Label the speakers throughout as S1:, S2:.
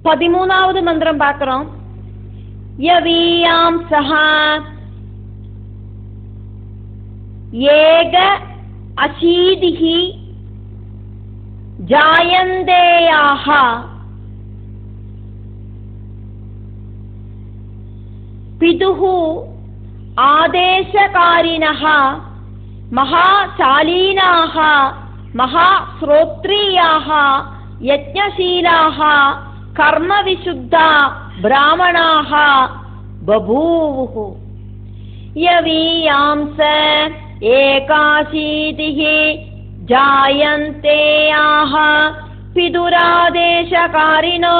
S1: 13வது மந்திரம் பார்க்கிறோம். யவீயாம் சஹா ஏக அசீதிஹி ஜாயந்தேயாஹ பிதுஹு ஆதேசகாரிணஹ மகாசாலீனாஹ மகாஸ்ரோத்ரியாஹ யஜ்ஞசீலாஹ கர்மவிசுத்தா பிராமணாஹ பபூவுஹு. யவீயாம்ச ஏகாசீதிஹி ஜாயந்தேயாஹ பிதுராதேசகாரிணோ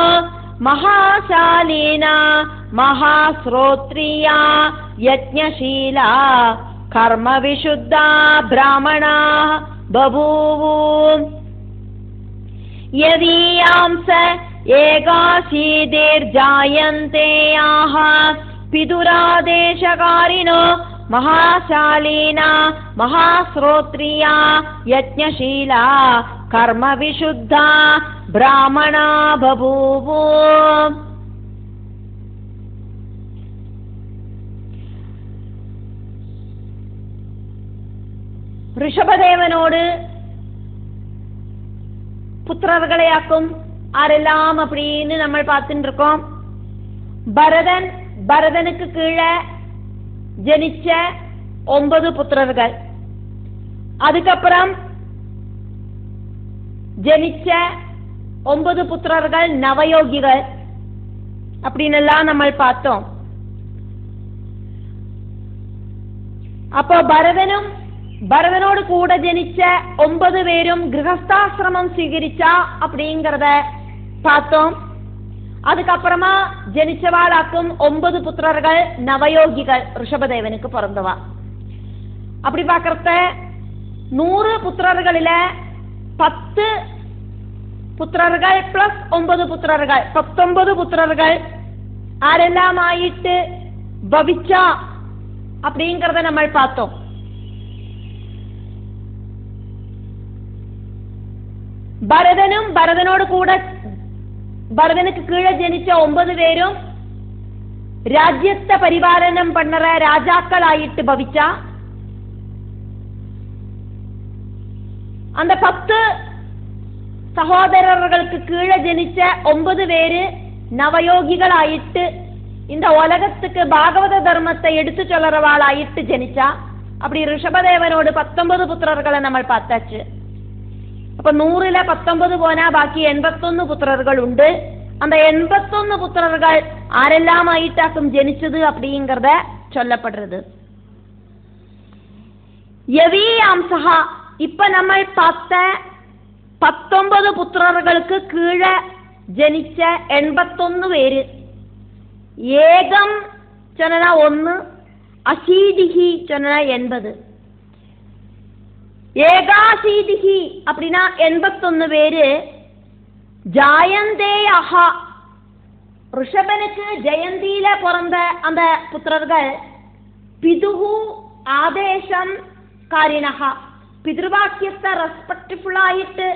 S1: மகாசாலீனா மகாஸ்ரோத்ரியா யஜ்ஞசீலா கர்மவிசுத்தா பிராமணா பபூவு. யதீயாம்ச ஏகாசீதிர்ஜாயந்தேயாஹ பிதுராதேசகாரிணோ மகாசாலீனா மகாஸ்ரோத்ரியா யஜ்ஞசீலா கர்மவிசுத்தா பிராமணா பபூவு. ഋഷഭദേവനോട് புத்திரர்களையாக்கும் ஆரெல்லாம் அப்படின்னு நம்ம பார்த்துட்டு இருக்கோம். பரதனுக்கு கீழே ஜனிச்ச 9 புத்திரர்கள், அதுக்கப்புறம் ஜனிச்ச 9 புத்திரர்கள் நவயோகிகள் அப்படின்னு எல்லாம் நம்ம பார்த்தோம். அப்போ பரதனோடு கூட ஜனிச்ச 9 பேரும் கிரகஸ்தாசிரமம் സ്വീകരിച്ച அப்படிங்கறத பார்த்தோம். அதுக்கப்புறமா ஜனிச்சவாளாக்கும் 9 புத்திரர்கள் நவயோகிகள் ഋഷഭദേവனுக்கு பிறந்தவா. அப்படி பார்க்கறத 100 புத்திரர்களில 10 புத்திரர்கள் பிளஸ் 9 புத்திரர்கள் 19 புத்திரர்கள் ஆரெல்லாம் ஆயிட்டு பவிச்சா அப்படிங்கறத நம்ம பார்த்தோம். பரதனோடு கூட பரதனுக்கு கீழே ஜனிச்ச 9 பேரும் ராஜ்யத்தை பரிபாலனம் பண்ணற ராஜாக்கள் ஆயிட்டு பவிச்சா. அந்த 10 சகோதரர்களுக்கு கீழே ஜனிச்ச 9 பேரு நவயோகிகள் ஆயிட்டு இந்த உலகத்துக்கு பாகவத தர்மத்தை எடுத்து சொல்லறவாள் ஆயிட்டு ஜனிச்சா. அப்படி ഋഷഭദേവനோடு 19 புத்திரர்களை நம்ம பார்த்தாச்சு. அப்ப 100ல 19 போனா பாக்கி 81 புத்திரர்கள் உண்டு. அந்த 81 புத்திரர்கள் ஆரெல்லாம் ஆயிட்டாக்கும் ஜனிச்சது அப்படிங்கறத சொல்லப்படுறது. யவீயாம்சஹா இப்ப நம்ம பார்த்த 19 புத்திரர்களுக்கு கீழே ஜனிச்ச 81 பேரு. ஏகம் சொன்னா 1, அசீதிஹி சொன்னா 80. ஏகாசீதிஹி அப்படின்னா 81 பேரு. ஜாயந்தேயஹ ഋഷഭனுக்கு ஜெயந்தியில பிறந்த அந்த புத்திரர்கள் பிதுஹு ஆதேசம் காரிணஹ பிதൃവാക്യത്തെ റെസ്പെക്ട്ഫുൾ ആയിട്ട്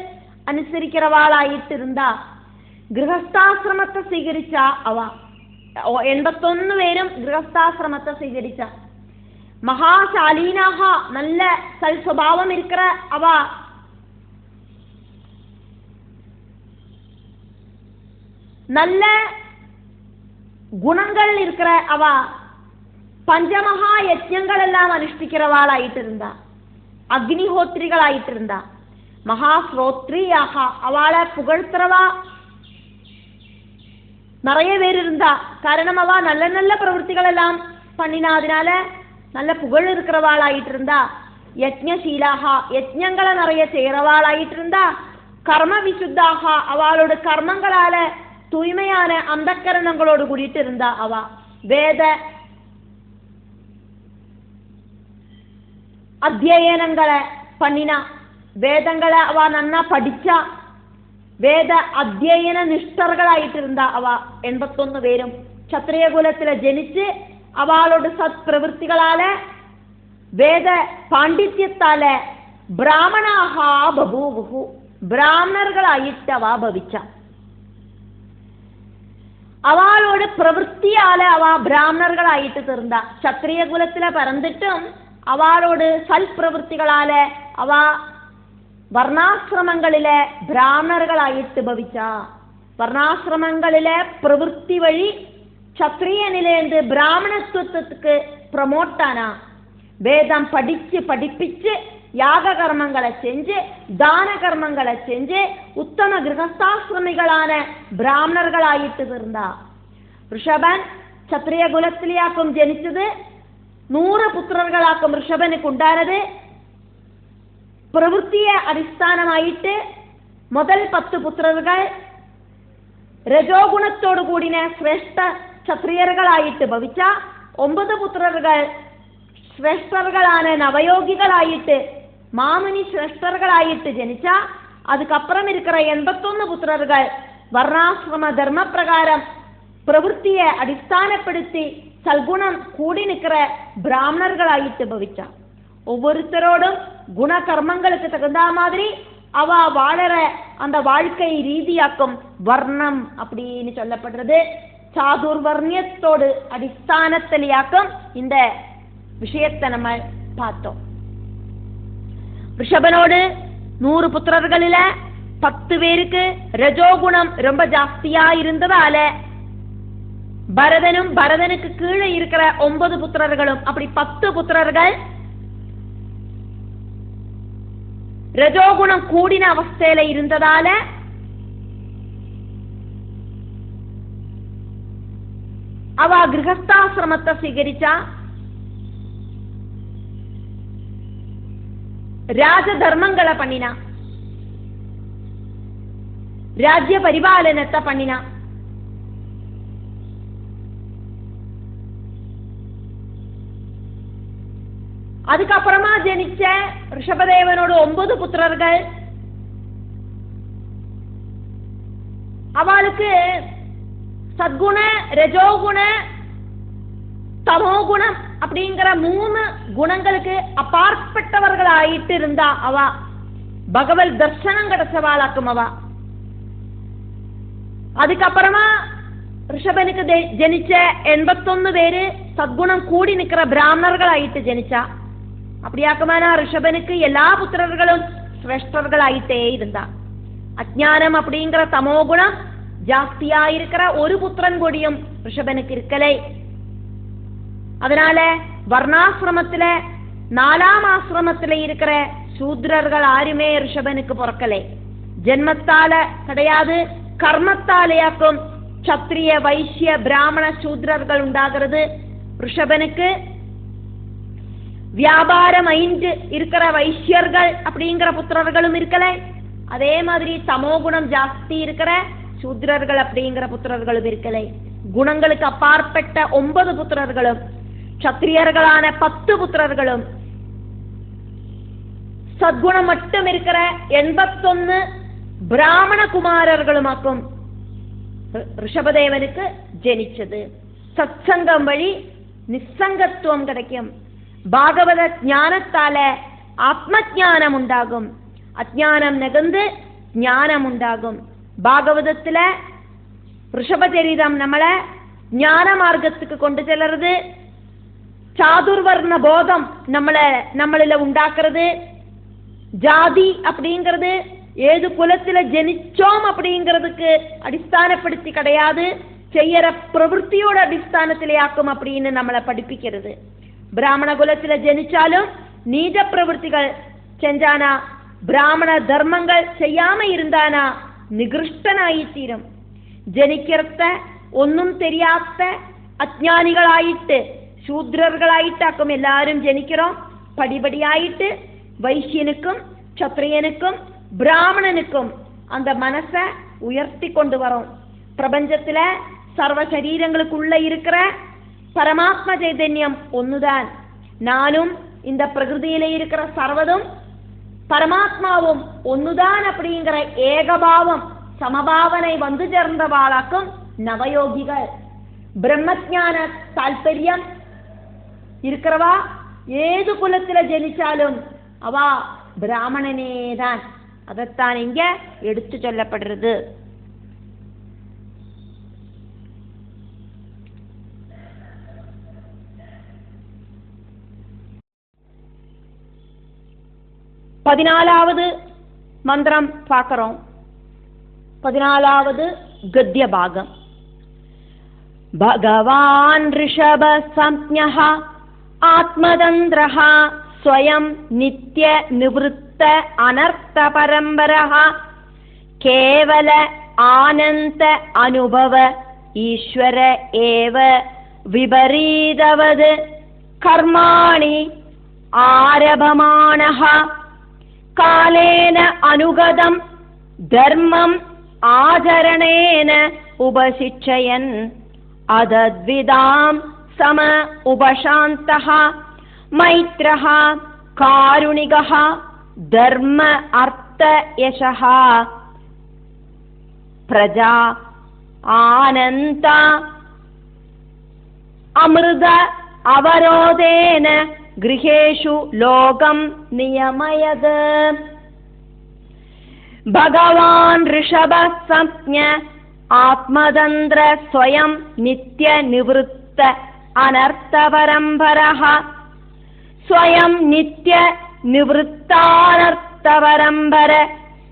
S1: അനുസരിக்கிறവാളായിട്ട് இருந்தா ഗൃഹസ്ഥാശ്രമത്തെ സ്വീകരിച്ച അവ 81 പേരും ഗൃഹസ്ഥാശ്രമത്തെ സ്വീകരിച്ച மகாசாலீனாக நல்ல சல் சுபாவம் இருக்கிற அவ நல்ல குணங்கள் இருக்கிற அவ பஞ்சமகா யஜ்ஞங்கள் எல்லாம் அனுஷ்டிக்கிறவாளாயிட்டு இருந்தா, அக்னிஹோத்ரிகளாயிட்டு இருந்தா. மகாஸ்ரோத்ரியாக அவளை புகழ்த்துறவா நிறைய பேர் இருந்தா. காரணம் அவ நல்ல நல்ல பிரவൃத்திகள் எல்லாம் பண்ணினா, அதனால நல்ல புகழ் இருக்கிறவாளாயிட்டு இருந்தா. யஜ்ஞசீலாக யஜ்ஞங்களை நிறைய செய்யறவாளாயிட்டு இருந்தா. கர்ம விசுத்தாக அவளோட கர்மங்களால தூய்மையான அந்தக்கரணங்களோடு கூடிட்டு இருந்தா. அவ வேத அத்தியனங்களை பண்ணினா, வேதங்களை அவ நன்னா படிச்சா. വേദ അധ്യയന നിഷ്ഠകളായിട്ടിരുന്ന അവ 81 പേരും ക്ഷത്രിയ കുലത്തിലെ ജനിച്ച് അവളുടെ സത്പ്രവൃത്തികളാലെ വേദ പാണ്ഡിത്യത്താലെ ബ്രാഹ്മണാഹാ ബഭൂവുഹു ബ്രാഹ്മണர்களாயிട്ടവ ഭവിച്ച. அவளோட பிரவൃத்தியால அவ பிராமணர்களாயிட்டு തീർന്ന ക്ഷത്രിയ കുലത്തിലെ പിറന്നിട്ടും അവളോട് സൽപ്രവൃത്തികളാല അവ വർണ്ണാശ്രമങ്ങളിലെ ബ്രാഹ്മണர்களாயிட்டு ഭവിച്ച വർണ്ണാശ്രമങ്ങളിലെ പ്രവൃത്തി വഴി ക്ഷത്രിയനിലേந்து ബ്രാഹ്മണത്വத்துக்கு പ്രൊമോട്ടാനാ വേദം പഠിപ്പിച്ച് യാഗകർമ്മങ്ങളെ செஞ்சு ദാനകർമ്മങ്ങളെ செஞ்சு ഉത്തമ ഗൃഹസ്ഥാശ്രമികളാன ബ്രാഹ്മണர்களாயிட்டு തീർന്ന ഋഷഭൻ ക്ഷത്രിയ കുലത്തിലാക്കും ജനിച്ചത് 100 പുത്രர்களാക്കും ഋഷഭനുക്ക് ഉണ്ടായത് പ്രവൃത്തിയെ അടിസ്ഥാനമായിട്ട് മുതൽ 10 പുത്രர்கள் രജോ ഗുണത്തോടു കൂടിയ ശ്രേഷ്ഠ ക്ഷത്രിയர்களாயிட்டு ഭവിച്ച 9 പുത്രர்கள் ശ്രേഷ്ഠர்களാன നവയോഗികളായിട്ട് മാമുനി ശ്രേഷ്ഠர்களாயிட்டு ജനിച്ച அதுக்கப்புறம் இருக்கிற 81 പുത്രர்கள் വർണ്ണാശ്രമ ധർമ്മപ്രകാരം പ്രവൃത്തിയെ അടിസ്ഥാനപ്പെടുത്തി സൽഗുണം കൂടി നിൽക്കുന്ന பிராமணர்களாயிட்டு ഭവിച്ച ஒவ்வொருத்தரோடும் குணகர்மங்களுக்கு தகுந்த மாதிரி அவ வாழற அந்த வாழ்க்கை ரீதியாக்கும் வர்ணம் அப்படின்னு சொல்லப்படுறது சாதுர்வர்ணியத்தோடு அடிസ്ഥാനത്തിലാക്കും இந்த விஷயத்தை நம்ம பார்த்தோம். ഋഷഭനോട് 100 புத்திரர்களில 10 பேருக்கு ரஜோகுணம் ரொம்ப ஜாஸ்தியா இருந்ததால பரதனுக்கு கீழே இருக்கிற 9 புத்திரர்களும் அப்படி 10 புத்திரர்கள் രജോഗുണം കൂടിന അവസ്ഥയില ഇരുന്നതാല് അവ ഗൃഹസ്ഥാശ്രമത്തെ സ്വീകരിച്ച രാജധർമ്മങ്ങളെ പണിന രാജ്യപരിപാലനത്തെ പണിന அதுக்கப்புறமா ஜனிச்ச ഋഷഭദേവനோட 9 புத்திரர்கள் அவளுக்கு சத்குண ரஜோகுண தமோகுணம் அப்படிங்கிற 3 குணங்களுக்கு அப்பாற்பட்டவர்களாயிட்டு இருந்தா அவ பகவத் தர்சனம் கிடைச்சவாளாக்கும் அவ. அதுக்கப்புறமா ഋഷഭனுக்கு ஜனிச்ச 81 பேரு சத்குணம் கூடி நிக்கிற பிராமணர்களாயிட்டு ஜனிச்சா. அப்படியாக்குமானா ഋഷഭனுக்கு எல்லா புத்திரர்களும் சிரேஷ்டர்களாயிட்டே இருந்தா. அஜ்ஞானம் அப்படிங்கிற தமோகுணம் ஜாஸ்தியா இருக்கிற ஒரு புத்திரன் கூடியும் ഋഷഭனுக்கு இருக்கலை. அதனால வர்ணாசிரமத்தில 4ஆம் ஆசிரமத்தில இருக்கிற சூத்ரர்கள் யாருமே ഋഷഭனுக்கு பிறக்கலை. ஜென்மத்தால கிடையாது, கர்மத்தாலேயாக்கும் ക്ഷത്രിയ வைசிய பிராமண சூத்ரர்கள் உண்டாகிறது. ഋഷഭனுக்கு வியாபார மைண்ட் இருக்கிற வைசியர்கள் அப்படிங்கிற புத்திரர்களும் இருக்கலை. அதே மாதிரி தமோகுணம் ஜாஸ்தி இருக்கிற சூத்ரர்கள் அப்படிங்கிற புத்திரர்களும் இருக்கலை. குணங்களுக்கு அப்பாற்பட்ட 9 புத்திரர்களும் ക്ഷത്രിயர்களான 10 புத்திரர்களும் சத்குணம் மட்டும் இருக்கிற 81 பிராமண குமாரர்களுமாக்கும் ഋഷഭദേവனுக்கு ஜனிச்சது. சத்சங்கம் வழி நிசங்கத்துவம் கிடைக்கும். பாகவத ஞானத்தால ஆத்மஞானம் உண்டாகும். அஜ்ஞானம் நெகுந்து ஞானம் உண்டாகும். பாகவதத்துல ഋഷഭചരിതം നമ്മളെ ஞான மார்க்கத்துக்கு கொண்டு செல்றது. சாதுர்வர்ண போதம் நம்மளில உண்டாக்குறது. ஜாதி அப்படிங்கிறது ஏது குலத்தில ஜனிச்சோம் அப்படிங்கிறதுக்கு அடிസ്ഥാനப்படுத்தி கிடையாது, செய்யற பிரவൃத்தியோட அடிസ്ഥാനத்திலேயாக்கும் அப்படின்னு நம்மளை படிப்பிக்கிறது. பிராமண குலத்தில ஜனிச்சாலும் நீத பிரவൃத்திகள் செஞ்சானா, பிராமண தர்மங்கள் செய்யாம இருந்தானா நிகிருஷ்டனாയി തീരും. ജനിக்கிறத ഒന്നും தெரியாத அஜ்ஞானிகளாயிட்டு சூத்ரர்களாயிட்டாக்கும் எல்லாரும் ஜனிக்கிறோம். படிபடியாயிட்டு வைசியனுக்கும் ക്ഷത്രിയனுக்கும் பிராமணனுக்கும் அந்த மனசை உயர்த்தி கொண்டு வரும். பிரபஞ்சத்துல சர்வ சரீரங்களுக்குள்ள இருக்கிற பரமாத்ம சைதன்யம் ஒண்ணுதான். நானும் இந்த பிரகிருதியில இருக்கிற சர்வதும் பரமாத்மாவும் ஒண்ணுதான் அப்படிங்கிற ஏகபாவம் சமபாவனை வந்து சேர்ந்தவாளாக்கும் நவயோகிகள். பிரம்மஞான தால்பரியம் இருக்கிறவா ஏது குலத்தில ஜனிச்சாலும் அவா பிராமணனேதான். அதைத்தான் இங்க எடுத்து சொல்லப்படுறது. 14வது மந்திரம் பார்க்கிறோம். 14வது கத்ய பாகம். பகவான் ரிஷப சம்ஞः ஆத்மதந்திரः ஸ்வயம் நித்ய நிவృత్త அனர்த்த பரம்பரः கேவல ஆனந்த அனுபவ ஈஸ்வர ஏவ விபரீதவது கர்மாணி ஆரபமானः காலேன அனுகதம் தர்மம் ஆச்சரணேன உபசிச்சயன் அதத்விதாம் சம உபசாந்தः மைத்ரः காருணிகः தர்ம அர்த்த யசः பிரஜா ஆனந்த அமிர்த அவரோதேன கிரகேஷு லோகம் நியமயத். பகவான் ரிஷப சம்ஞ ஆத்மதந்திர ஸ்வயம் நித்ய நிவృత్త அனர்த்த பரம்பரः ஸ்வயம் நித்ய நிவృత్తాனர்த்த பரம்பர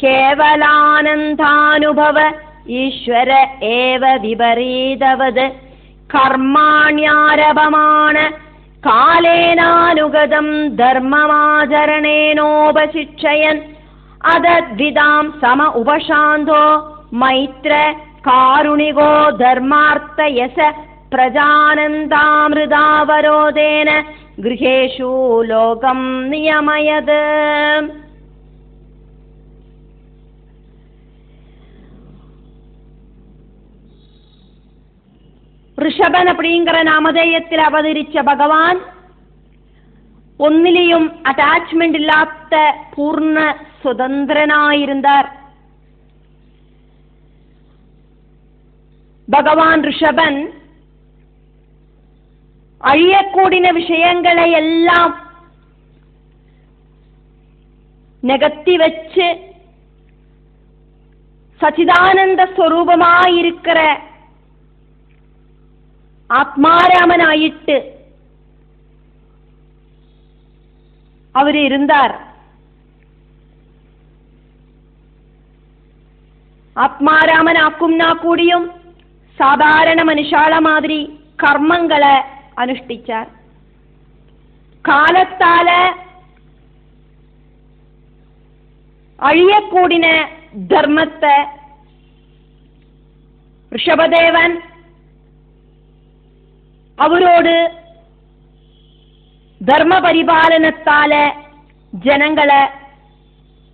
S1: கேவலானந்தானுபவ ஈஸ்வர ஏவ விபரீதவது கர்மாண்யாரபமான காலேனானுகதம் தர்மமாச்சரணேனோபசிச்சயன் அதத்விதாம் சம உபசாந்தோ மைத்ர காருணிகோ தர்மார்த்த யச பிரஜானந்தாமிருதாவரோதேன கிரகேஷு லோகம் நியமயத். ഋഷഭൻ அப்படிங்கிற நாமதேயத்தில் அவதரிச்ச பகவான் ஒன்னிலையும் அட்டாச்மெண்ட் இல்லாத பூர்ண சுதந்திரனாயிருந்தார். பகவான் ரிஷபன் அழியக்கூடின விஷயங்களை எல்லாம் நெகத்தி வச்சு சச்சிதானந்த ஸ்வரூபமாயிருக்கிற ஆத்மாராமனாயிட்டு அவர் இருந்தார். ஆத்மாராமனாக்கும்னா கூடியும் சாதாரண மனுஷால மாதிரி கர்மங்களை அனுஷ்டிச்சார். காலத்தால அழியக்கூடின தர்மத்தை ரிஷபதேவன் அவரோடு தர்ம பரிபாலனத்தால ஜனங்களை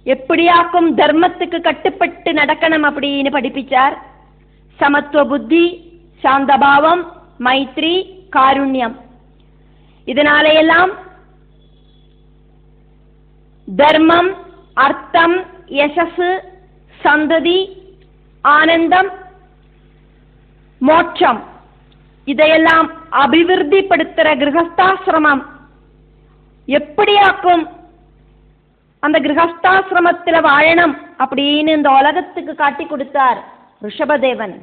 S1: எப்படியாக்கும் தர்மத்துக்கு கட்டுப்பட்டு நடக்கணும் அப்படின்னு படிப்பிச்சார். சமத்துவ புத்தி, சாந்தபாவம், மைத்ரி, காருண்யம், இதனாலையெல்லாம் தர்மம், அர்த்தம், யசஸ், சந்ததி, ஆனந்தம், மோட்சம் இதையெல்லாம் அபிவிருத்திப்படுத்துற கிரகஸ்தாசிரமம் எப்படியாக்கும் அந்த கிரகஸ்தாசிரமத்தில் வாழணும் அப்படின்னு இந்த உலகத்துக்கு காட்டி கொடுத்தார் ரிஷபதேவன்.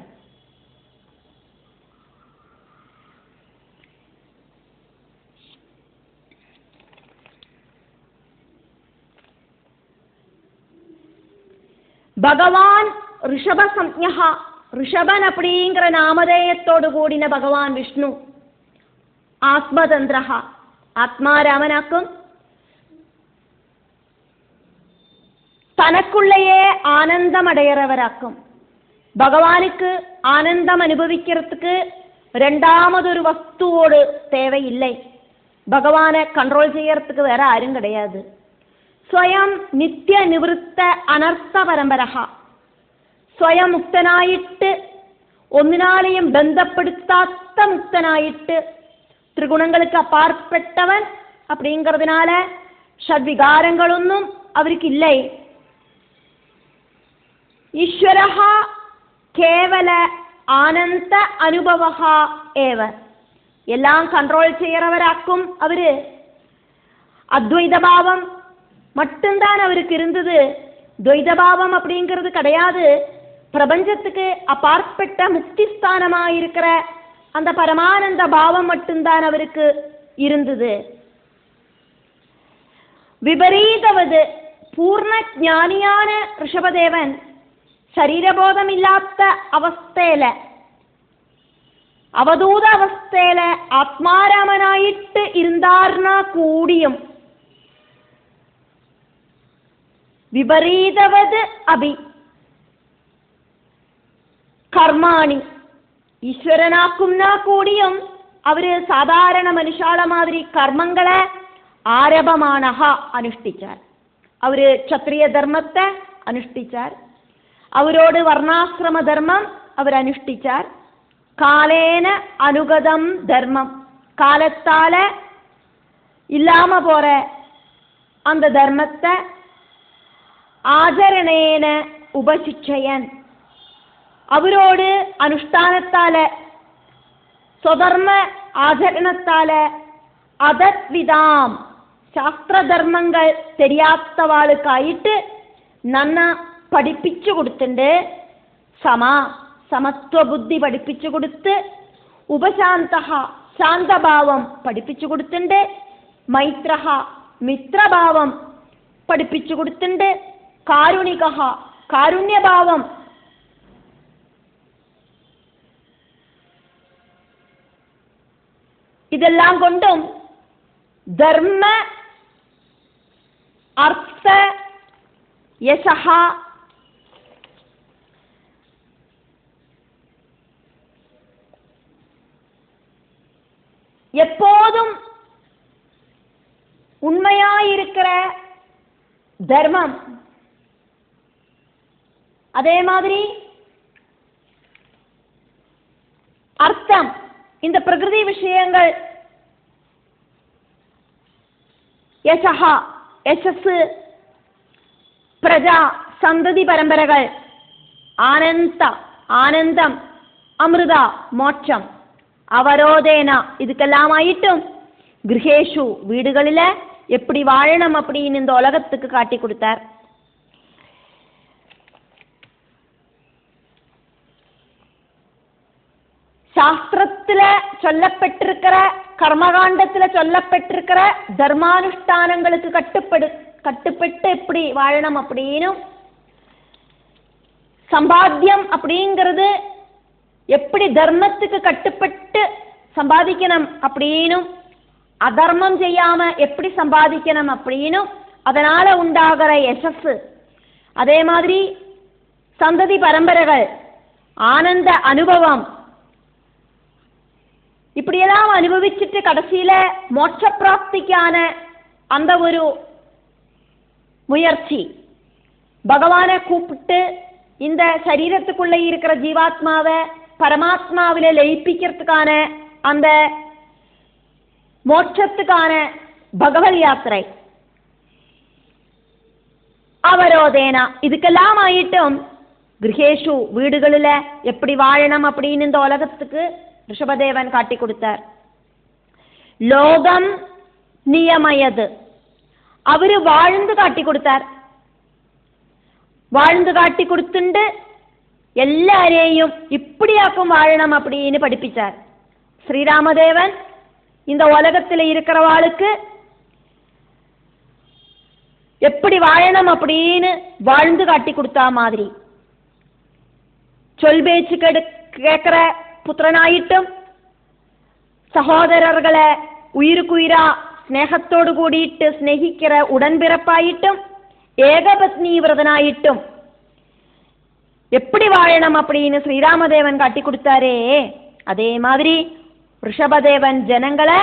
S1: பகவான் ரிஷப சம்ஞா, ரிஷபன் அப்படிங்கிற நாமதேயத்தோடு கூடின பகவான் விஷ்ணு ஆத்மதந்திரஹா, ஆத்மாராமனாக்கும் தனக்குள்ளேயே ஆனந்தம் அடைகிறவராக்கும். பகவானுக்கு ஆனந்தம் அனுபவிக்கிறதுக்கு ரெண்டாமதொரு வஸ்துவோடு தேவையில்லை. பகவானை கண்ட்ரோல் செய்யறதுக்கு வேற யாரும் கிடையாது. ஸ்வயம் நித்திய நிவൃత్త அனர்த்த பரம்பரஹா, സ്വയം മുക്തനായിട്ട് ഒന്നിനാലെയും ബന്ധപ്പെടുത്താത്ത മുക്തനായിട്ട് ത്രിഗുണങ്ങൾക്ക് അപ്പാർപ്പെട്ടവൻ அப்படிங்கிறதுனால ஷட்விகாரங்களொன்னும் அவருக்கு இல்லை. ஈஸ்வரஹ கேவல ஆனந்த அனுபவஹ ஏவ, எல்லாம் கண்ட்ரோல் செய்யறவராக்கும் அவரு. அத்வைத பாவம் மட்டும்தான் அவருக்கு இருந்தது. துவைதபாவம் அப்படிங்கிறது கிடையாது. பிரபஞ்சத்துக்கு அப்பாற்பட்ட முக்திஸ்தானமாயிருக்கிற அந்த பரமானந்த பாவம் மட்டும்தான் அவருக்கு இருந்தது. விபரீதவது പൂർണ്ണജ്ഞാനിയാണ് ഋഷഭദേവൻ. ശരീരബോധമില്ലാത്ത അവസ്ഥയില്, അവധൂത അവസ്ഥയില് ആത്മാരാമനായിട്ട് ഇരുന്നാർന്ന കൂടിയും വിപരീതവത് അഭി കർമാണി, ഈശ്വരനാക്കുന്ന കൂടിയും അവര് സാധാരണ മനുഷ്യാളെ മാതിരി കർമ്മങ്ങളെ ആരഭമാണഹ അനുഷ്ഠിച്ചാൽ, അവര് ക്ഷത്രിയ ധർമ്മത്തെ അനുഷ്ഠിച്ചാൽ, അവരോട് വർണ്ണാശ്രമധർമ്മം അവരനുഷ്ഠിച്ചാൽ, കാലേന അനുഗതം ധർമ്മം, കാലത്താലെ ഇല്ലാമ പോരെ அந்த ധർമ്മത്തെ ആചരണേന ഉപശിക്ഷയൻ, അവരോട് അനുഷ്ഠാനത്താല് സ്വധർമ്മ ആചരണത്താല് അതദ്വിതാം ശാസ്ത്രധർമ്മങ്ങൾ തെരിയാത്തവാൾക്കായിട്ട് നന്ന പഠിപ്പിച്ചു കൊടുത്തിട്ടുണ്ട്. സമത്വബുദ്ധി പഠിപ്പിച്ചു കൊടുത്ത്, ഉപശാന്ത ശാന്തഭാവം പഠിപ്പിച്ചു കൊടുത്തിട്ടുണ്ട്, മൈത്ര മിത്രഭാവം പഠിപ്പിച്ചു കൊടുത്തിട്ടുണ്ട്, കാരുണിക കാരുണ്യഭാവം, ഇതെല്ലാം കൊണ്ടും ധർമ്മ അർത്ഥ യശഃ எப்போதும் உண்மையாயிருக்கிற தர்மம், அதே மாதிரி அர்த்தம், இந்த பிரகிருதி விஷயங்கள், யசஹ யசஸ், பிரஜா சந்ததி பரம்பரைகள், ആനന്ദം, അമൃത മോക്ഷം, അവരോധേന, இதுக்கெல்லாமாயிட்டும் ഗൃഹേഷു വീടുകളില് எப்படி வாழணும் அப்படின்னு இந்த உலகத்துக்கு காட்டி கொடுத்தார். சாஸ்திரத்துல சொல்லப்பட்டிருக்கிற, கர்மகாண்டத்துல சொல்லப்பட்டிருக்கிற தர்மானுஷ்டானங்களுக்கு கட்டுப்பட்டு எப்படி வாழணும் அப்படின்னும், சம்பாத்தியம் அப்படிங்கிறது எப்படி தர்மத்துக்கு கட்டுப்பட்டு சம்பாதிக்கணும் அப்படின்னும், அதர்மம் செய்யாம எப்படி சம்பாதிக்கணும் அப்படின்னும், அதனால உண்டாகிற யசஸ், அதே மாதிரி சந்ததி பரம்பரைகள், ஆனந்த அனுபவம், இப்படியெல்லாம் அனுபவிச்சுட்டு கடைசியில மோட்ச பிராப்திக்கான அந்த ஒரு முயற்சி, பகவானை கூப்பிட்டு இந்த சரீரத்துக்குள்ள இருக்கிற ஜீவாத்மாவை பரமாத்மாவில லயிப்பிக்கிறதுக்கான அந்த மோட்சத்துக்கான பகவத் யாத்திரை, அவரோதேனா, இதுக்கெல்லாம் ஆயிட்டும் கிரகேஷு வீடுகளில் எப்படி வாழணும் அப்படின்னு இந்த உலகத்துக்கு ரிஷபதேவன் காட்டி கொடுத்தார். லோகம் நியமயது, அவரு வாழ்ந்து காட்டி கொடுத்தார். வாழ்ந்து காட்டி கொடுத்துண்டு எல்லாரையும் இப்படியாக்கும் வாழணும் அப்படின்னு படிப்பிச்சார். ஸ்ரீராமதேவன் இந்த உலகத்தில் இருக்கிறவாளுக்கு எப்படி வாழணும் அப்படின்னு வாழ்ந்து காட்டி கொடுத்தா மாதிரி, சொல் பேச்சு கேட்கிற புத்திரனாயிட்டும், சகோதரர்களை உயிருக்குயிரா സ്നേഹത്തോടു കൂടിയിട്ട് സ്നേഹിக்கிற ഉടൻപിറപ്പായിട്ടും, ഏകപത്നി വ്രതനായിട്ടും எப்படி வாழணும் அப்படின்னு ஸ்ரீராமதேவன் காட்டி கொடுத்தாரே, அதே மாதிரி ரிஷபதேவன் ஜனங்களை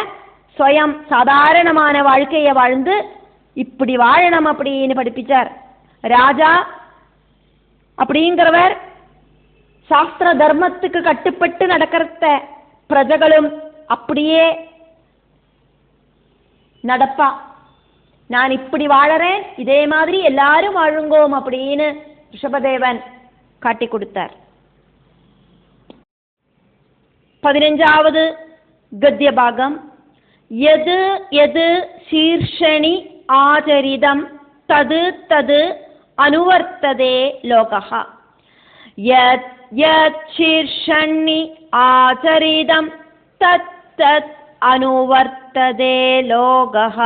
S1: ஸ்வயம் சாதாரணமான வாழ்க்கையை வாழ்ந்து இப்படி வாழணும் அப்படின்னு படிப்பிச்சார். ராஜா அப்படிங்கிறவர் சாஸ்திர தர்மத்துக்கு கட்டுப்பட்டு நடக்கிறத பிரஜகளும் அப்படியே நடப்பா. நான் இப்படி வாழறேன், இதே மாதிரி எல்லாரும் வாழுங்கோம் அப்படின்னு ரிஷபதேவன் காட்டி கொடுத்தார். 15வது கத்திய பாகம். யது யது சீர்ஷணி ஆச்சரிதம் தது தது அனுவர்த்ததே லோகஹ. யத் யத் சீர்ஷணி ஆச்சரிதம் தத் தத் அனுவர்த்ததே லோகஹ.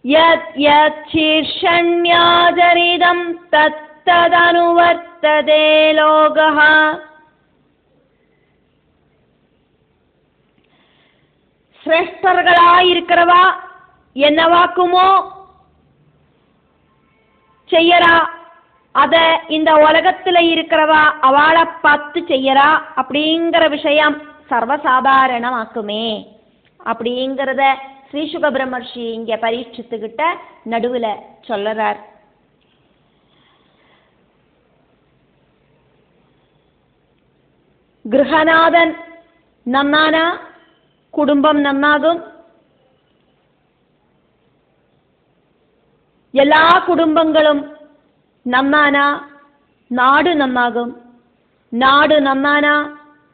S1: யத் யத் சீர்ஷண்யாஜரிதம் தத்ததனுவர்த்ததே லோகஹ. சிரேஷ்டர்களாயிருக்கிறவா என்னவாக்குமோ செய்யறா, அத இந்த உலகத்துல இருக்கிறவா அவளை பார்த்து செய்யறா அப்படிங்கிற விஷயம் சர்வசாதாரணமாக்குமே அப்படிங்கிறத ஸ்ரீ சுக பிரம்மர்ஷி இங்க பரீட்சித்துக்கிட்ட நடுவுல சொல்லறார். கிரகநாதன் நன்னானா குடும்பம் நன்னாகும், எல்லா குடும்பங்களும் നന്നാനാ നാട് നന്നാകും, നാട് നന്നാനാ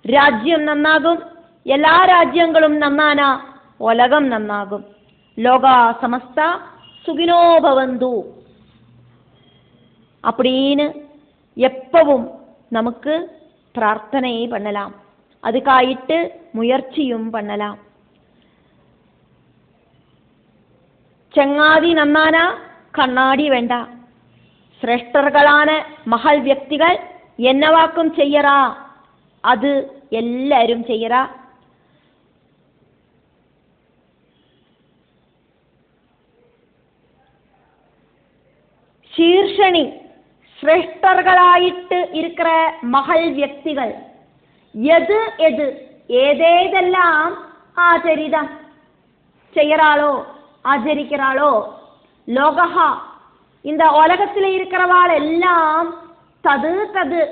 S1: രാജ്യം നന്നാകും, എല്ലാ രാജ്യങ്ങളും നന്നാനാ ഉലകം നന്നാകും. ലോക സമസ്ത സുഖിനോ ഭവന്തു அப்படின்னு எப்பவும் நமக்கு பிரார்த்தனையை பண்ணலாம், அதுக்காயிட்டு முயற்சியும் பண்ணலாம். ചെങ്ങാതി നന്നാനാ കണ്ണാടി വേണ്ട. ശ്രേഷ്ഠர்களான മഹൽ വ്യക്തികൾ എന്നവാക്കും ചെയ്യറാ, അത് എല്ലാരും ചെയ്യറാ. ശീർഷണി ശ്രേഷ്ഠர்களாயிட்டு இருக்கிற மகள் വ്യക്തികൾ எது எது ஏதேதெல்லாம் ஆச்சரிதம் செய்யறாளோ ஆச்சரிக்கிறாளோ, லோகஹா இந்த உலகத்தில் இருக்கிறவாள் எல்லாம் தது தது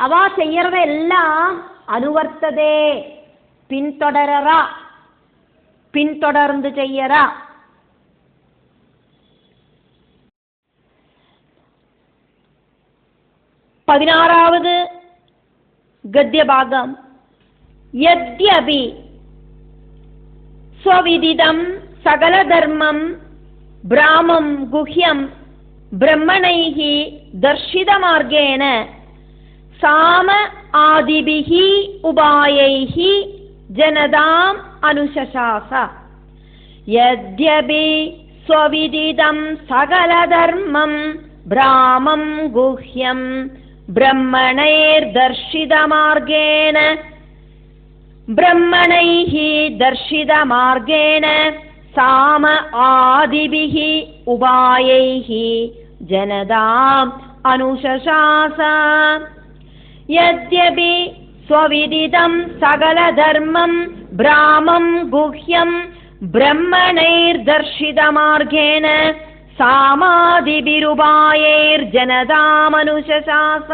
S1: அவா செய்யறத எல்லாம் அனுவர்த்ததே பின்தொடரா, பின்தொடர்ந்து செய்யறா. பதினாறாவது கத்யபாகம். யத்யபி ஸ்வவிதிதம் சகல தர்மம் பிராமம் குஹ்யம் பிரம்மணைஹி தர்ஷித மார்கேன சாம ஆதிபிஹி உபாயைஹி ஜனதாம் அனுசசாச. யத்யபி ஸ்வவிதிதம் சகல தர்மம் பிராமம் குஹ்யம் பிரம்மணைர் தர்ஷித மார்கேன பிரம்மணைஹி தர்ஷித மார்கேன சாம ஆதிபிஹி உபாயைஹி ஜனதாம் அனுசசாச. யத்யபி ஸ்வவிதிதம் சகல தர்மம் பிராமம் குஹ்யம் பிரம்மணைர் தர்ஷித மார்கேன சாமாதிபிருபாயைர் ஜனதாம் அனுசசாச.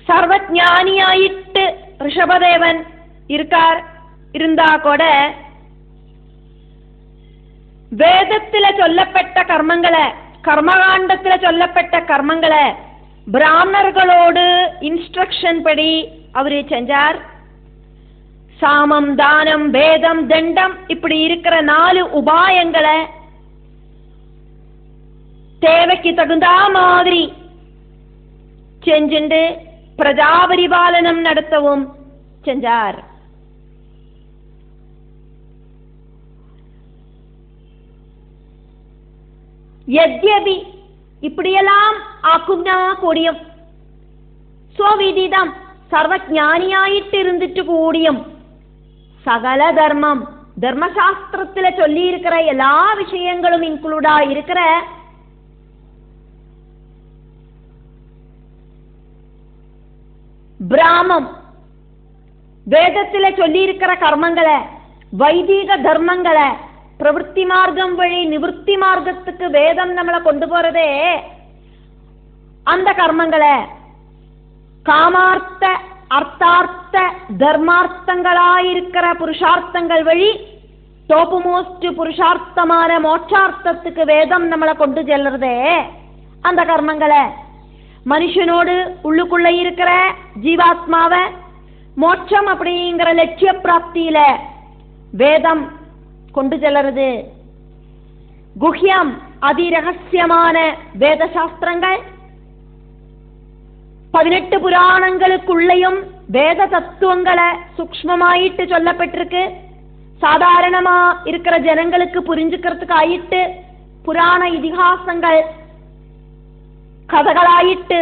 S1: சர்வஞானியாயிட்டு ரிஷபதேவன் இருந்தா கூட வேதத்துல சொல்லப்பட்ட கர்மங்களை, கர்மகாண்டத்துல சொல்லப்பட்ட கர்மங்களை பிராமணர்களோடு இன்ஸ்ட்ரக்ஷன் படி அவரு செஞ்சார். சாமம் தானம் வேதம் தண்டம் இப்படி இருக்கிற 4 உபாயங்களை தேவைக்கு தகுந்தா மாதிரி செஞ்சுண்டு பிரஜாபரிபாலனம் நடத்தவும் செஞ்சார். யத்யபி இப்படியெல்லாம் ஆக்குன்னா கூடியும், സ്വവിദിതം സർവജ്ഞാനിയായിട്ട് ഇരുന്നിട്ട് കൂടിയും സകല ധർമ്മം ധർമ്മശാസ്ത്രത്തിലെ ചൊല്ലിയിരിக்கிற എല്ലാ விஷயங்களும் இன்க்ளூடா இருக்கிற பிராமம் வேதத்திலே சொல்லியிருக்கிற கர்மங்களை, வைதிக தர்மங்களை, பிரவൃத்தி மார்க்கம் வழி நிவൃத்தி மார்க்கத்துக்கு வேதம் நம்மளை கொண்டு போறதே அந்த கர்மங்களை காமார்த்த அர்த்தார்த்த தர்மார்த்தங்களாயிருக்கிற புருஷார்த்தங்கள் வழி டோப்பு மோஸ்ட் புருஷார்த்தமான மோட்சார்த்தத்துக்கு வேதம் நம்மளை கொண்டு செல்றதே அந்த கர்மங்களை மனுஷனோடு உள்ளுக்குள்ள இருக்கிற ஜீவாத்மாவை மோட்சம் அப்படிங்கிற லட்சிய பிராப்தியில வேதம் கொண்டு செல்றது. குஹ்யம் அதிரகசியமான வேத சாஸ்திரங்கள் 18 புராணங்களுக்குள்ளேயும் வேத தத்துவங்களை சூக்ஷ்மமாயிட்டு சொல்லப்பட்டிருக்கு. சாதாரணமா இருக்கிற ஜனங்களுக்கு புரிஞ்சுக்கிறதுக்கு ஆயிட்டு புராண இதிகாசங்கள் கதைகளாயிட்டு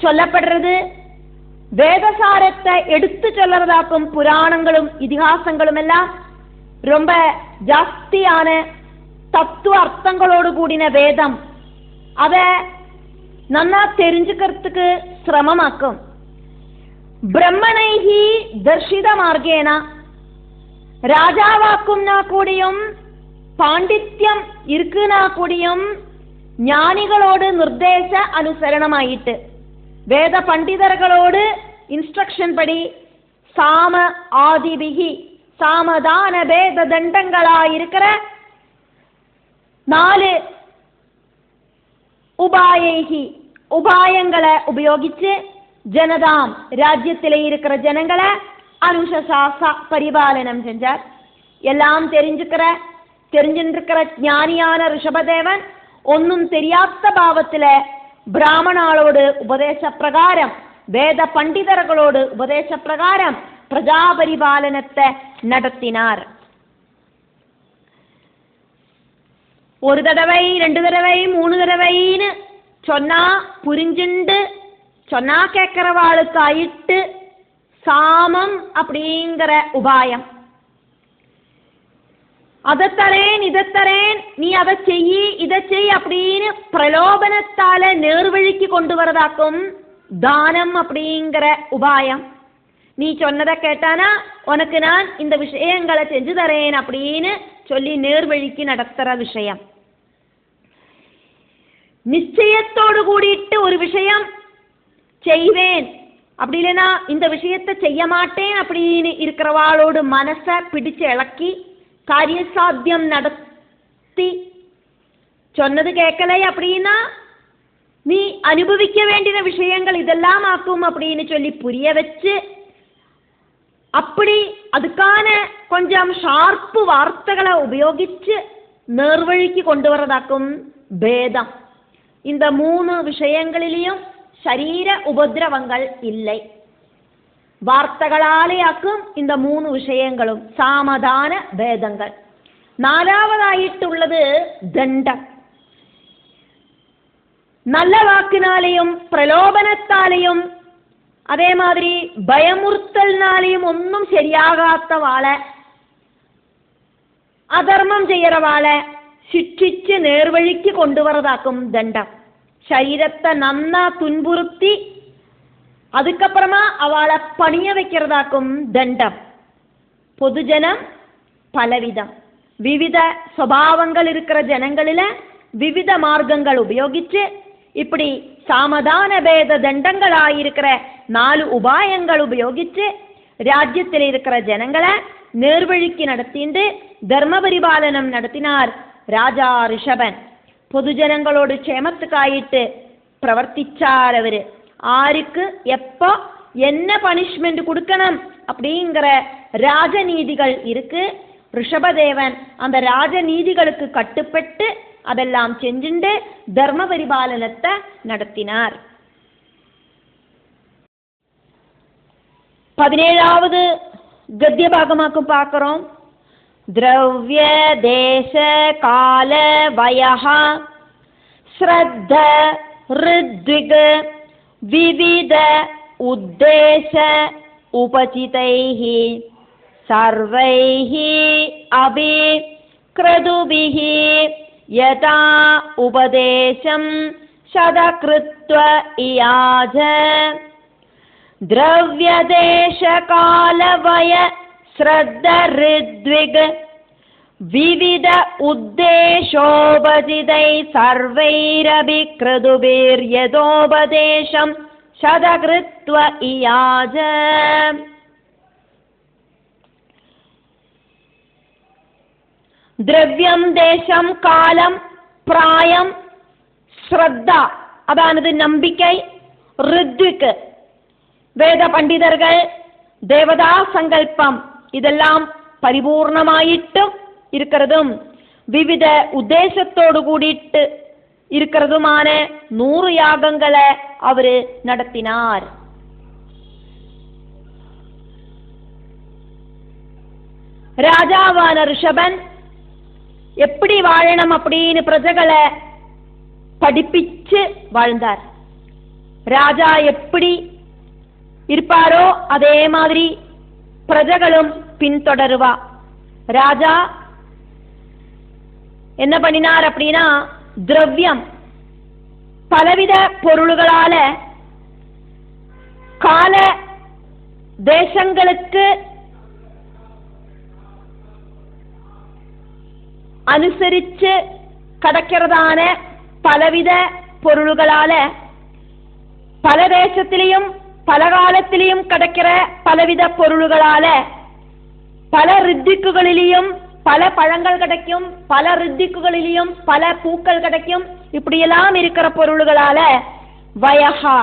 S1: சொல்லப்படுறது. வேதசாரத்தை எடுத்து சொல்லறதாக்கும் புராணங்களும் இதிகாசங்களும் எல்லாம் ரொம்ப ஜாஸ்தியான தத்துவ அர்த்தங்களோடு கூடின வேதம். அத நன்னா தெரிஞ்சுக்கிறதுக்கு சிரமமாக்கும். பிரம்மனைஹி தர்ஷித மார்க்கேன ராஜாவாக்கும்னா கூடியும் பாண்டித்யம் இருக்குனா கூடியும் ஞானிகளோடு நிர்தேச அனுசரணமாயிட்டு வேத பண்டிதர்களோடு இன்ஸ்ட்ரக்ஷன் படி சாம ஆதிபிகி சாமதான வேத தண்டங்களாயிருக்கிற 4 உபாயங்களை உபயோகிச்சு ஜனதாம் ராஜ்யத்திலே இருக்கிற ஜனங்களை அனுஷசாச பரிபாலனம் செஞ்சார். எல்லாம் தெரிஞ்சிருக்கிற ஞானியான ரிஷபதேவன் ஒன்னும் தெரியாத பாவத்தில பிராமணாளோடு உபதேச பிரகாரம் வேத பண்டிதர்களோடு உபதேச பிரகாரம் பிரஜாபரிபாலனத்தை நடத்தினார். ஒரு தடவை 2 தடவை 3 தடவைன்னு சொன்னா புரிஞ்சுண்டு சொன்னா கேட்கிறவாளுக்காயிட்டு சாமம் அப்படிங்கிற உபாயம். அதத்தரேன் இதத்தரேன் நீ அதை செய்யி இதை செய் அப்படின்னு பிரலோபனத்தால நேர்வழிக்கு கொண்டு வரதாக்கும் தானம் அப்படிங்கிற உபாயம். நீ சொன்னதை கேட்டானா உனக்கு நான் இந்த விஷயங்களை செஞ்சு தரேன் அப்படின்னு சொல்லி நேர்வழிக்கு நடத்துற விஷயம். நிச்சயத்தோடு கூடிட்டு ஒரு விஷயம் செய்வேன் அப்படி இல்லைன்னா இந்த விஷயத்தை செய்ய மாட்டேன் அப்படின்னு இருக்கிறவாளோடு மனசை பிடிச்சு இளக்கி காரியசாத்தியம் நடத்தி சொன்னது கேட்கலை அப்படின்னா நீ அனுபவிக்க வேண்டிய விஷயங்கள் இதெல்லாம் ஆக்கும் அப்படின்னு சொல்லி புரிய வச்சு அப்படி அதுக்கான கொஞ்சம் ஷார்ப்பு வார்த்தைகளை உபயோகிச்சு நேர்வழிக்கு கொண்டு வரதாக்கும் பேதம். இந்த 3 விஷயங்களிலும் ശരീര ഉപദ്രവങ്ങൾ இல்லை. വാർത്തകളാലെയാക്കും இந்த 3 விஷயங்களும் സാമധാന ഭേദങ്ങൾ. 4ാമതായിട്ടുള്ളത് ദണ്ഡം. நல்ல வாக்கினாலேயும் பிரலோபனத்தாலேயும் அதே மாதிரி பயமுறுத்தல்னாலேயும் ஒன்றும் ശരിയാകാത്ത വാളെ അധർമ്മം ചെയ്യറവാളെ ശിക്ഷിച്ച് നേർവഴിക്ക് കൊണ്ടുവരതാക്കും ദണ്ഡം. ശരീരത്തെ നന്നാ തുன்புறுத்தி அதுக்கப்புறமா அவளை பணிய வைக்கிறதாக்கும் தண்டம். பொதுஜனம் பலவிதம் விவித சுபாவங்கள் இருக்கிற ஜனங்களில விவித மார்க்கங்கள் உபயோகிச்சு இப்படி சாமதான பேத தண்டங்களாயிருக்கிற 4 உபாயங்கள் உபயோகிச்சு ராஜ்யத்தில் இருக்கிற ஜனங்களை நேர்வழிக்கு நடத்திண்டு தர்ம பரிபாலனம் நடத்தினார் ராஜா ரிஷபன். பொதுஜனங்களோடு க்ஷேமத்துக்காயிட்டு பிரவர்த்திச்சார் அவரு. ஆருக்கு எப்போ என்ன பனிஷ்மெண்ட் கொடுக்கணும் அப்படிங்கிற ராஜநீதிகள் இருக்கு. ரிஷபதேவன் அந்த ராஜநீதிகளுக்கு கட்டுப்பட்டு அதெல்லாம் செஞ்சுண்டு தர்ம பரிபாலனத்தை நடத்தினார். 17வது கத்திய பாகமாக்கும் பார்க்கிறோம். द्रव्य देश काल वयः श्रद्ध ऋद्विग विविध उद्देश उपचितैः सर्वैः अभि क्रतुभिः यथा उपदेशं शतकृत्व इयाज. द्रव्य देश काल वय श्रद्ध ऋद्विग विविध उद्देशोपचितै सर्वैरपि क्रतुभिर्यथोपदेशं शतकृत्व इयाज. द्रव्यम देशम कालम प्रायम श्रद्धा அதானது நம்பிக்கை, ரித்விக் வேத பண்டிதர்கள், தேவதா சங்கல்பம் இதெல்லாம் பரிபூர்ணமாயிட்டும் இருக்கிறதும் விவித உத்தேசத்தோடு கூடிட்டு இருக்கிறதுமான 100 யாகங்களை அவரு நடத்தினார். ராஜாவான ரிஷபன் எப்படி வாழணும் அப்படின்னு பிரஜைகளை படிப்பிச்சு வாழ்ந்தார். ராஜா எப்படி இருப்பாரோ அதே மாதிரி பிரஜைகளும் பின்தொடருவா. ராஜா என்ன பண்ணினார் அப்படின்னா, திரவியம் பலவித பொருள்களால கால தேசங்களுக்கு அனுசரிச்சு கிடைக்கிறதான பலவித பொருள்களால பல தேசத்திலையும் பல காலத்திலையும் கிடைக்கிற பலவித பொருள்களால பல ரித்திக்குகளிலையும் பல பழங்கள் கிடைக்கும், பல ரித்திக்குகளிலையும் பல பூக்கள் கிடைக்கும். இப்படியெல்லாம் இருக்கிற பொருள்களால வயஹா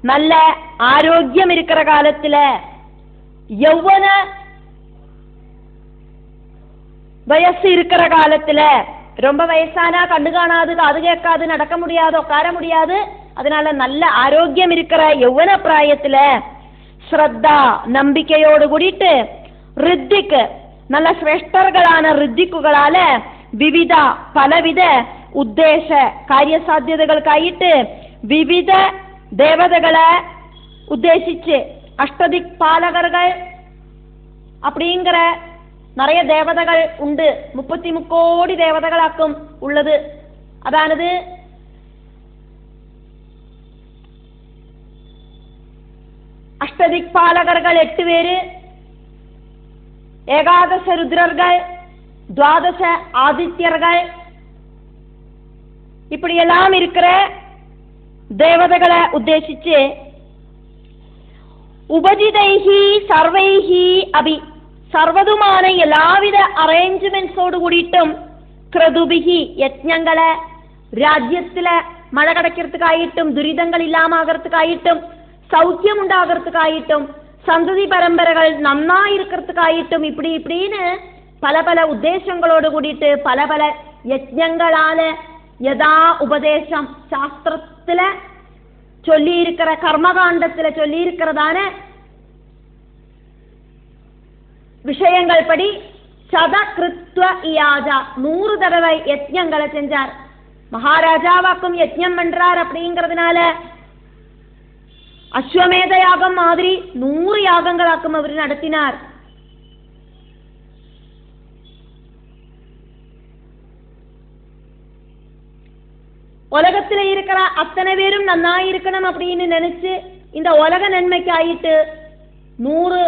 S1: நல்ல ஆரோக்கியம் இருக்கிற காலத்துல, யௌவன வயசு இருக்கிற காலத்துல, ரொம்ப வயசானா கண்டு காணாது, காது கேட்காது, நடக்க முடியாது, உட்கார முடியாது, அதனால நல்ல ஆரோக்கியம் இருக்கிற யௌவன பிராயத்துல ஸ்ரத்தா நம்பிக்கையோடு கூடிட்டு ரித்திக்கு நல்ல சிரேஷ்டர்களான ரித்திக்குகளால விவிதா பலவித உத்தேச காரிய சாத்தியதைகளுக்காயிட்டு விவித தேவதைகளை உத்தேசிச்சு அஷ்டதிக் பாலகர்கள் அப்படிங்கிற நிறைய தேவதைகள் உண்டு. 33 கோடி தேவதைகளாக்கும் உள்ளது. அதானது அஷ்டதிக் பாலகர்கள் 8 பேரு, ஏகாதச ருத்ரர்கள், துவாதச ஆதித்யர்கள், இப்படியெல்லாம் இருக்கிற தேவதைகளை உத்தேசிச்சு உபஜிதைஹி சர்வைஹி அபி சர்வதுமான எல்லாவித அரேഞ്ച്மெന്റ്ஸோடு கூடிட்டும் கிரதுபிகி யஜ்ஞங்களை രാജ്യത്തില മഴ കിടக்கிறதுക്കായിട്ടും ദുരിതങ്ങൾ ഇല്ലാമാകறதுக்காയിട്ടും സൗഖ്യം ഉണ്ടാകறதுக்காയിട്ടും സന്തതി പരമ്പരകൾ നന്നായിരിக்கிறதுக்காയിട്ടും இப்படின்னு പല പല ഉദ്ദേശങ്ങളോട് കൂടിയിട്ട് പല പല യജ്ഞങ്ങളാല് യഥാ ഉപദേശം ശാസ്ത്രത്തിലെ ചൊല്ലിയിരിக்கிற கர்மகாண்டத்தில சொல்லியிருக்கிறதான விஷயங்கள் படி சதகிருத்வ இயாஜ 100 தடவை யஜ்ஞங்களை செஞ்சார். மகாராஜாவாக்கும் யஜ்ஞம் பண்றார் அப்படிங்கிறதுனால அஸ்வமேத யாகம் மாதிரி 100 யாகங்களாக்கும் அவர் நடத்தினார். உலகத்துல இருக்கிற அத்தனை பேரும் நன்னாயிருக்கணும் அப்படின்னு நினைச்சு இந்த உலக நன்மைக்கு ஆயிட்டு 100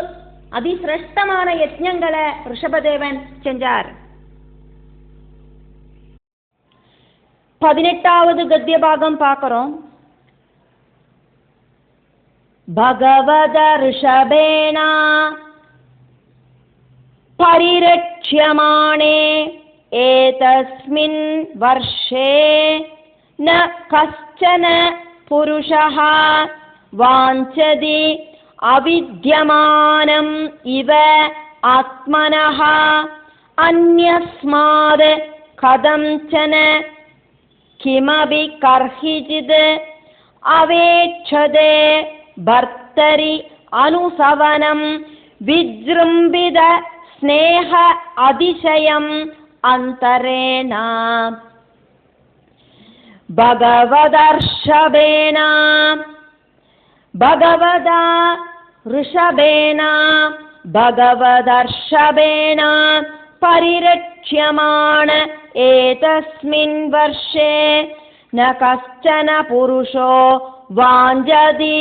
S1: அதிசிரேஷ்டமான யஜ்ஞங்களை ரிஷபதேவன் செஞ்சார். 18வது கத்திய பாகம் பார்க்கிறோம். பகவத ரிஷபேணா பரிரட்சியமானே ஏதஸ்மின் வர்ஷே ந கஷ்டன புருஷः வாஞ்சதி அவித்யமானம் இவ ஆத்மனः அன்யஸ்மாத் கதஞ்சன கிமபி கர்ஹிசித் அவேட்சதே பர்த்தரி அனுசவனம் விஜ்ரும்பித ஸ்நேஹ அதிசயம் அந்தரேண பகவதர்ஷபேண பகவதா ரிஷபேண பகவதர்ஷபேண பரிரட்சியமான ஏதஸ்மின் வர்ஷே ந கஷ்டன புருஷோ வாஞ்சதி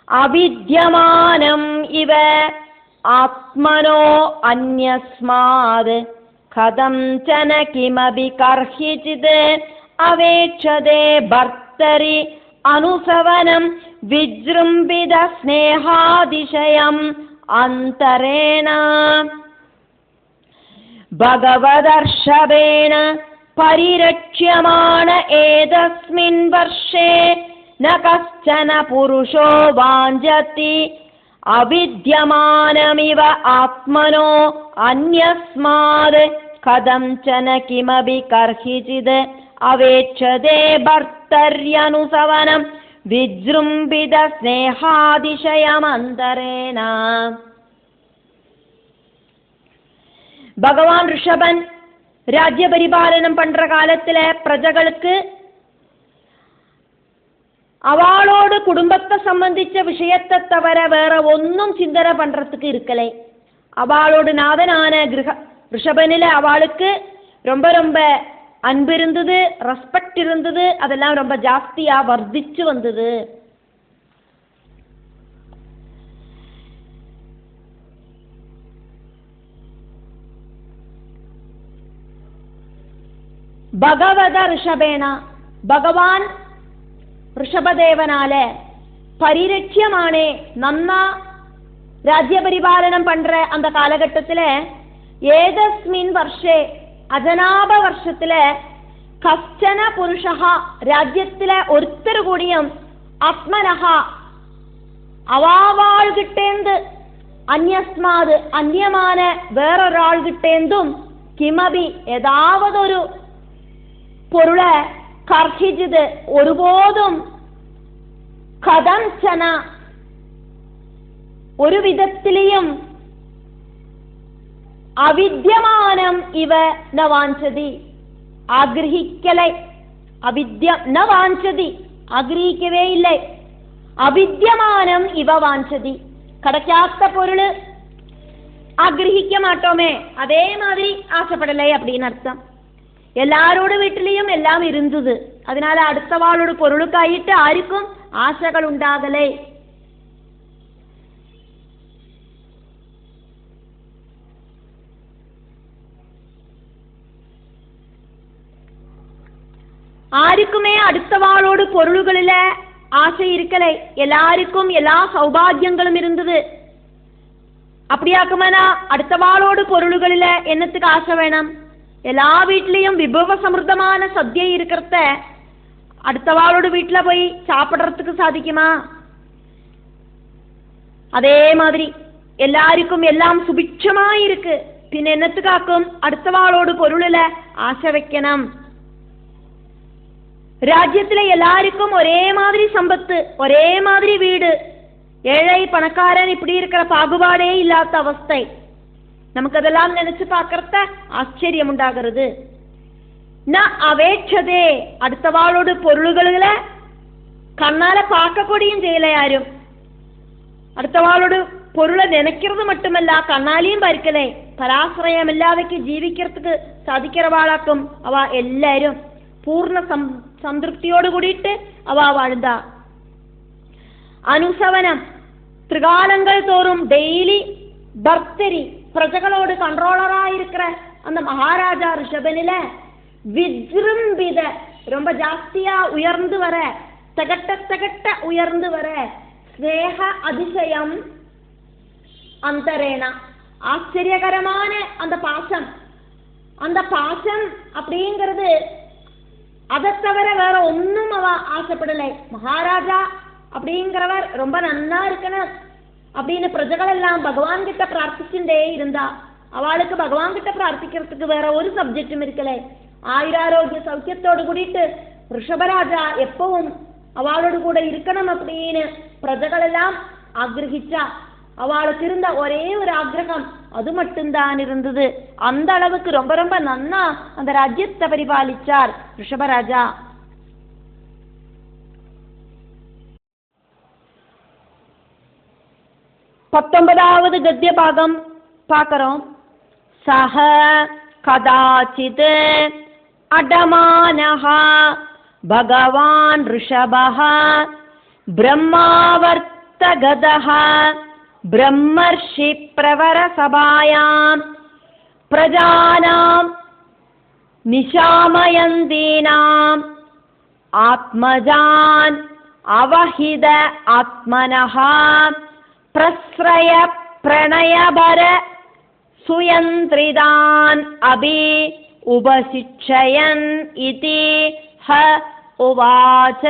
S1: அவித்யமானம் இவ ஆத்மனோ அன்யஸ்மாத் கதஞ்சன கிமபி கர்ஹிசித் அவேட்சதே பர்த்தரி அனுசவனம் விஜ்ரும்பித ஸ்நேஹாதிசயம் அந்தரேண பகவதர்ஷபேண பரிரட்சியமான ஏதஸ்மின் வர்ஷே ந கஷ்டன புருஷோ வாஞ்சதி அவித்யமானமிவ ஆத்மனோ அன்யஸ்மாத் கதஞ்சன கிமபி கர்ஹிசித் അവേക്ഷതേ ഭർത്തര്യനുസവനം വിജൃംഭിത സ്നേഹാതിശയമന്തരേണ. பகவான் ரிஷபன் ராஜ்ய பரிபாலனம் பண்ற காலத்துல பிரஜகளுக்கு அவளோடு குடும்பத்தை சம்பந்திச்ச விஷயத்தை தவிர வேற ஒன்னும் சிந்தனை பண்றதுக்கு இருக்கலை. அவளோடு நாதனான ரிஷபனில அவளுக்கு ரொம்ப ரொம்ப அன்பு இருந்தது, ரெஸ்பெக்ட் இருந்தது, அதெல்லாம் ரொம்ப ஜாஸ்தியா வர்த்திச்சு வந்தது. பகவத ரிஷபேனா, பகவான் ரிஷபதேவனால பரிரட்சியமானே நன்னா ராஜ்ய பரிபாலனம் பண்ற அந்த காலகட்டத்துல ஏதஸ்மின் வருஷே അജനാഭ വർഷത്തില് കശ്ചന പുരുഷ രാജ്യത്തിലെ ഒരുത്തർ കൂടിയും ആത്മനഹ അവാവാൾ കിട്ടേന്ത് അന്യസ്മാത് അന്യമാന വേറൊരാൾ കിട്ടേന്തും കിമബി ഏതാവതൊരു പൊരുളെ കർഹിച്ചത് ഒരുപോതും കഥംചന ഒരു വിധത്തിലെയും അവിദ്യമാനം ഇവ ന വാഞ്ചതി ആഗ്രഹിക്കലേ. അവിദ്യ ന വാഞ്ചതി ആഗ്രഹിക്കവേ ഇല്ലേ. അവിദ്യമാനം ഇവ വാഞ്ചതി கிடைக்காத பொருள் ஆகிரகிக்க மாட்டோமே அதே மாதிரி ஆசைப்படலை அப்படின்னு அர்த்தம். எல்லாரோட வீட்டிலையும் எல்லாம் இருந்தது, அதனால அடுத்தவாளோட பொருளுக்காயிட்டு ஆருக்கும் ஆசைகள் உண்டாகலை. ആർക്കുമേ അടുത്തവാളോട് പൊരുളുകളിലെ ആശ ഇരിക്കലേ. എല്ലാവർക്കും എല്ലാ സൗഭാഗ്യങ്ങളും ഇരുന്നത്. அப்படியாக்குமானா அடுத்தவாளோடு பொருளுகளில என்னத்துக்கு ஆசை வேணும்? எல்லா வீட்லயும் விபவ சமிருத்தமான சத்யை இருக்கிறத அடுத்தவாளோட வீட்டுல போய் சாப்பிடுறதுக்கு சாதிக்குமா? அதே மாதிரி எல்லாருக்கும் எல்லாம் சுபிட்சமா இருக்கு, பின்ன என்னத்துக்காக்கும் அடுத்தவாளோடு பொருளில ஆசை வைக்கணும். ராஜ்யத்துல எல்லாருக்கும் ஒரே மாதிரி சம்பத்து, ஒரே மாதிரி வீடு, ஏழை பணக்காரன் இப்படி இருக்கிற பாகுபாடே இல்லாத அவஸ்தை. நமக்கு அதெல்லாம் நினைச்சு பார்க்கறத ஆச்சரியம் உண்டாகிறது. ந அவேட்சதே அடுத்தவாளோட பொருள்கள கண்ணால பார்க்க கூடியும் செய்யல யாரும். அடுத்தவாளோட பொருளை நினைக்கிறது மட்டுமല്ല கண்ணாலையும் பார்க்கலே. പരാശ്രയം ഇല്ലാതെ ജീവിக்கிறதுக்கு സാധിக்கிறവാളാക്കും അവ എല്ലാരും പൂർണ്ണ സംതൃപ്തിയോട് കൂടിയിട്ട് അവ വാഴുതാ. അനുസവനം ത്രികാലങ്ങൾ തോറും ഡെയിലി பர்த்தரி பிரஜகளோடு கண்ட்ரோலரா இருக்கிற அந்த மகாராஜா ரிஷபனில விஜృంభిத ரொம்ப ஜாஸ்தியா உயர்ந்து வர, தகட்ட உயர்ந்து வர ஸ்நேக அதிசயம் அந்தரேனா ஆச்சரியகரமான அந்த பாசம். அந்த பாசம் அப்படிங்கிறது அதை தவிர வேற ஒன்னும் அவ ஆசைப்படலை. மகாராஜா அப்படிங்கிறவர் ரொம்ப நன்னா இருக்கணும் அப்படின்னு பிரஜகள் எல்லாம் பகவான் கிட்ட பிரார்த்திச்சுட்டே இருந்தா. அவளுக்கு பகவான் கிட்ட பிரார்த்திக்கிறதுக்கு வேற ஒரு சப்ஜெக்டும் இருக்கலை. ஆயுராரோக்கிய சௌக்கியத்தோடு கூடிட்டு ரிஷபராஜா எப்பவும் அவளோடு கூட இருக்கணும் அப்படின்னு பிரஜகள் எல்லாம் ஆகிரகிச்சா. அவளுக்கு இருந்த ஒரே ஒரு ஆக்கிரகம் அது மட்டும்தான் இருந்தது. அந்த அளவுக்கு ரொம்ப ரொம்ப நன்னா அந்த ராஜ்யத்தை பரிபாலிச்சார் ரிஷபராஜா. பத்தொன்பதாவது கத்திய பாகம் பார்க்கிறோம். சஹ கதாச்சித் அடமானஹ பகவான் ரிஷபஹ பிரம்மாவர்த்தகதஹ பிரம்மர்ஷி பிரவர சபாயாம் பிரஜானாம் நிஷாமயந்தீனாம் ஆத்மஜான் அவஹித ஆத்மனஹ பிரஸ்ரய பிரணயபர சுயந்திரிதான் அபி உபசிச்சயன் இதி ஹ உவாச.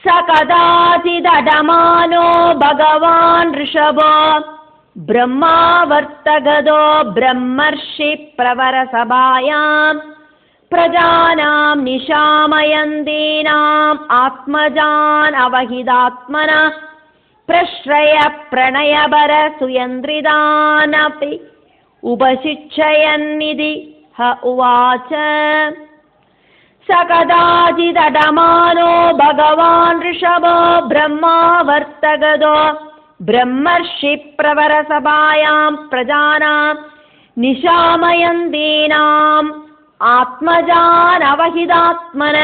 S1: स कदाचिदडमानो भगवान् ऋषभो ब्रह्मावर्तगदो ब्रह्मर्षि प्रवरसभायां பிரஜானாம் நிஷாமயந்தீனாம் ஆத்மஜான் அவஹிதாத்மன பிரஸ்ரய பிரணயபர சுயந்திரிதானபி உபசிச்சயன்னிதி ஹ உவாச்ச. சகதாஜிதடமானோ பகவான் ரிஷபோ பிரம்மாவர்த்தகதோ பிரம்மர்ஷி பிரவரசபாயாம் பிரஜானாம் நிஷாமயந்தீனாம் ஆத்மஜான் அவஹிதாத்மன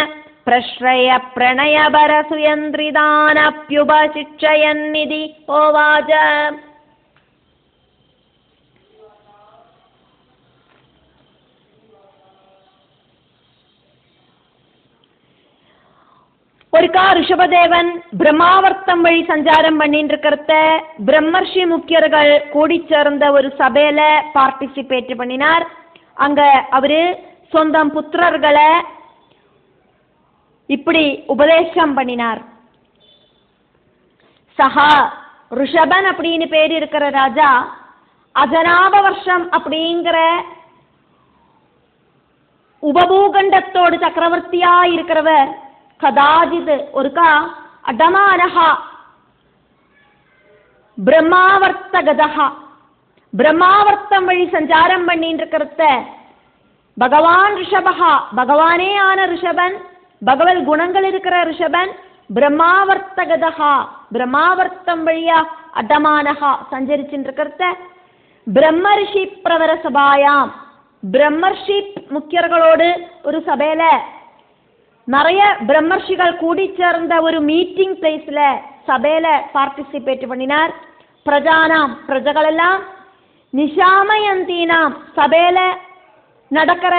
S1: பிரஸ்ரய பிரணயபர சுயந்திரிதானப்யுபசிச்சயன்னிதி ஓவாச்ச. ஒருக்கா ரிஷபதேவன் பிரம்மாவர்த்தம் வழி சஞ்சாரம் பண்ணிட்டு இருக்கிறத பிரம்மர்ஷி முக்கியர்கள் கூடி சேர்ந்த ஒரு சபையில பார்ட்டிசிபேட் பண்ணினார். அங்க அவரு சொந்தம் புத்திரர்களை இப்படி உபதேசம் பண்ணினார். சஹா ரிஷபன் அப்படின்னு பேர் இருக்கிற ராஜா அஜனாப வருஷம் அப்படிங்கிற உபபூகண்டத்தோடு சக்கரவர்த்தியா இருக்கிறவர் கதாஜித் ஒருக்கா அடமானஹா பிரம்மாவர்த்தகதஹா பிரம்மாவர்த்தம் வழி சஞ்சாரம் பண்ணிட்டு இருக்கிறத பகவான் ரிஷபஹா பகவானே ஆன ரிஷபன் பகவத் குணங்கள் இருக்கிற ரிஷபன் பிரம்மாவர்த்தகதஹா பிரம்மாவர்த்தம் வழியா அடமானஹா சஞ்சரிச்சுட்டு இருக்கிறத பிரம்மர்ஷி பிரவர சபாயாம் பிரம்மர்ஷி முக்கியர்களோடு ஒரு சபையில நிறைய பிரம்மர்ஷிகள் கூடி சேர்ந்த ஒரு மீட்டிங் பிளேஸ்ல சபையில பார்ட்டிசிபேட் பண்ணினார். பிரஜானாம் பிரஜகள் எல்லாம் நிஷாமயந்தீனாம் சபையில நடக்கிற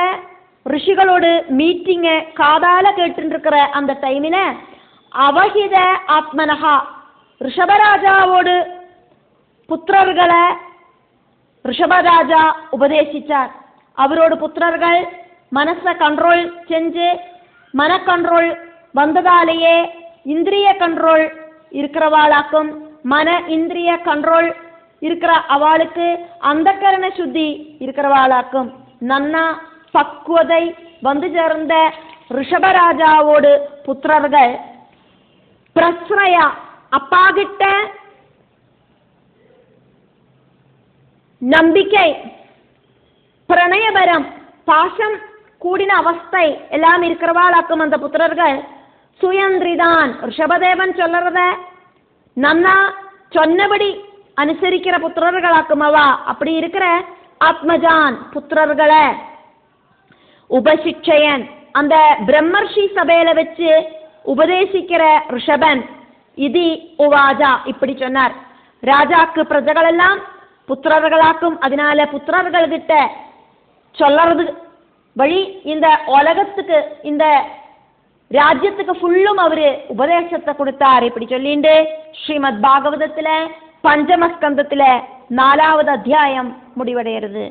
S1: ரிஷிகளோடு மீட்டிங்க காதால கேட்டு இருக்கிற அந்த டைமில அவஹித ஆத்மனஹா ரிஷபராஜாவோடு புத்திரர்களை ரிஷபராஜா உபதேசிச்சார். அவரோட புத்திரர்கள் மனசை கண்ட்ரோல் செஞ்சு மன கண்ட்ரோல் வந்ததாலேயே இந்திரிய கண்ட்ரோல் இருக்கிறவாளாக்கும் மன இந்திரிய கண்ட்ரோல் இருக்கிற அவளுக்கு அந்த கரண சுத்தி இருக்கிறவாளாக்கும் நன்னா பக்குவதை வந்து சேர்ந்த ரிஷபராஜாவோடு புத்திரர்கள் பிரஸ்ரயா அப்பா கிட்ட நம்பிக்கை பிரணயபரம் பாசம் கூடின அவஸ்தை எல்லாம் இருக்கிறவாளாக்கும் அந்த புத்திரர்கள் சுயந்திரிதான் ரிஷபதேவன் சொல்றத நன்னா சொன்னபடி அனுசரிக்கிற புத்திரர்களாக்கும் அவா அப்படி இருக்கிற ஆத்மஜான் புத்திரர்களை உபசிச்சயன் அந்த பிரம்மர்ஷி சபையில வச்சு உபதேசிக்கிற ரிஷபன் இது உவாஜா இப்படி சொன்னார். ராஜாக்கு பிரஜகள் எல்லாம் புத்திரர்களாக்கும் அதனால புத்திரர்கள் கிட்ட சொல்றது வழி இந்த உலகத்துக்கு இந்த ராஜ்யத்துக்கு ஃபுல்லும் அவரு உபதேசத்தை கொடுத்தார். இப்படி சொல்லிண்டு ஸ்ரீமத் பாகவதத்துல பஞ்சமஸ்கந்தத்துல 4வது அத்தியாயம் முடிவடைகிறது.